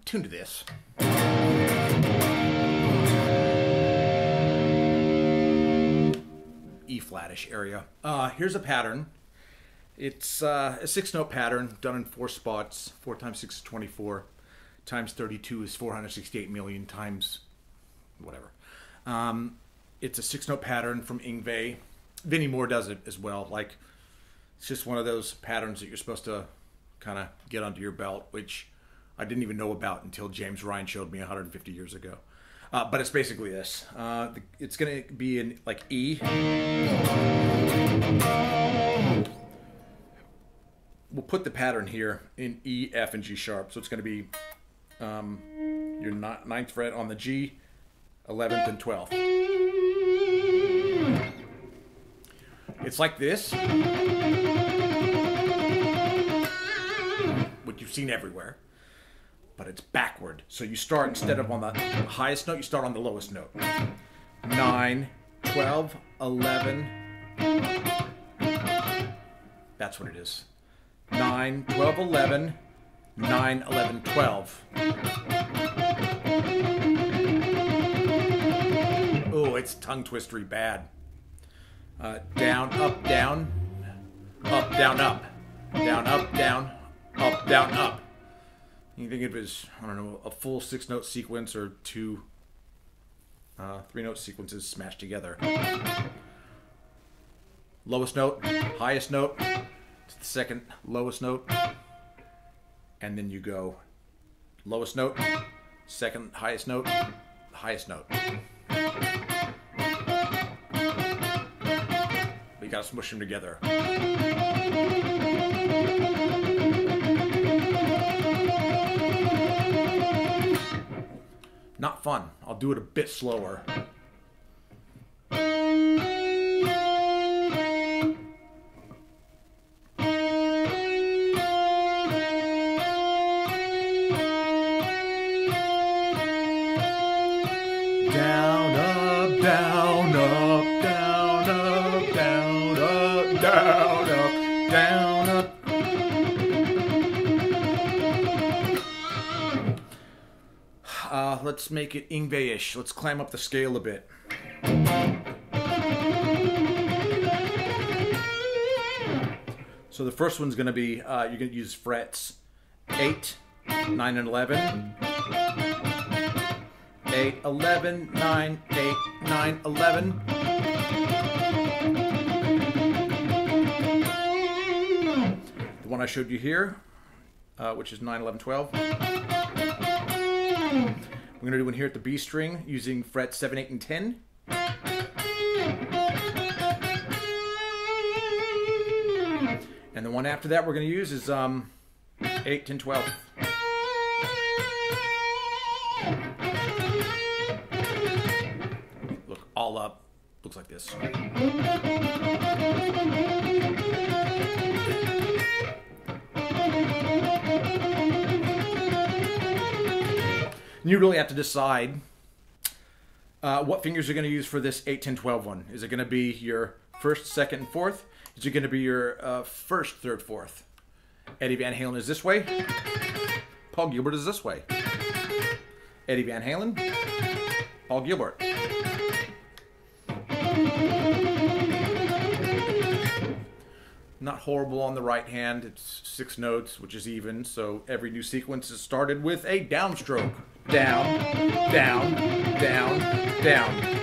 tuned to this. E flattish area. Here's a pattern. It's a 6-note pattern done in 4 spots. 4 times 6 is 24. Times 32 is 468 million times whatever. It's a 6-note pattern from Yngwie. Vinnie Moore does it as well. Like, it's just one of those patterns that you're supposed to kind of get under your belt, which I didn't even know about until James Ryan showed me 150 years ago. But it's basically this. It's going to be in like E. We'll put the pattern here in E, F, and G sharp. So it's going to be your 9th fret on the G, 11th, and 12th. It's like this, what you've seen everywhere, but it's backward. So you start, instead of on the highest note, you start on the lowest note. 9, 12, 11. That's what it is. 9, 12, 11, 9, 11, 12. Oh, it's tongue twistery bad. Down, up, down, up, down, up, down, up, down, up, down, up. You think of it as, I don't know, a full 6-note sequence or 2 3-note sequences smashed together. Lowest note, highest note, to the second lowest note, and then you go lowest note, second highest note, highest note. You gotta smush them together. Not fun. I'll do it a bit slower. Down, up, down, up, down, up, down, up, down, up, down, up. Let's make it Yngwie-ish. Let's climb up the scale a bit. So the first one's going to be, you're going to use frets 8, 9, and 11. 8, 11, 9, 8, 9, 11. The one I showed you here, which is 9, 11, 12. We're going to do one here at the B string using frets 7, 8, and 10. And the one after that we're going to use is 8, 10, 12. Look, all up. Looks like this. You really have to decide what fingers you're going to use for this 8, 10, 12 one. Is it going to be your 1st, 2nd, and 4th? Is it going to be your 1st, 3rd, 4th? Eddie Van Halen is this way. Paul Gilbert is this way. Eddie Van Halen, Paul Gilbert. Not horrible on the right hand. It's 6 notes, which is even, so every new sequence is started with a downstroke. Down, down, down, down.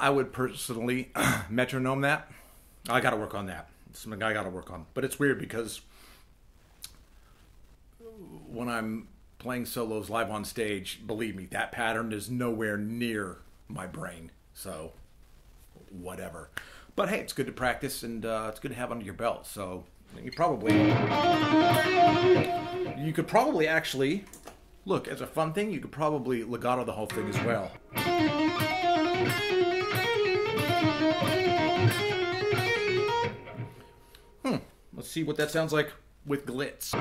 I would personally metronome that. I got to work on that. It's something I got to work on. But it's weird because when I'm playing solos live on stage, believe me, that pattern is nowhere near my brain. So, whatever. But hey, it's good to practice and it's good to have under your belt. So, you could probably actually, look, as a fun thing, you could probably legato the whole thing as well. Let's see what that sounds like with glitz.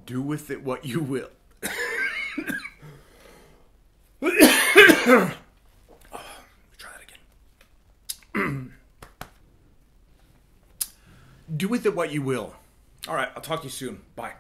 Do with it what you will. Try that again. Do with it what you will. All right, I'll talk to you soon. Bye.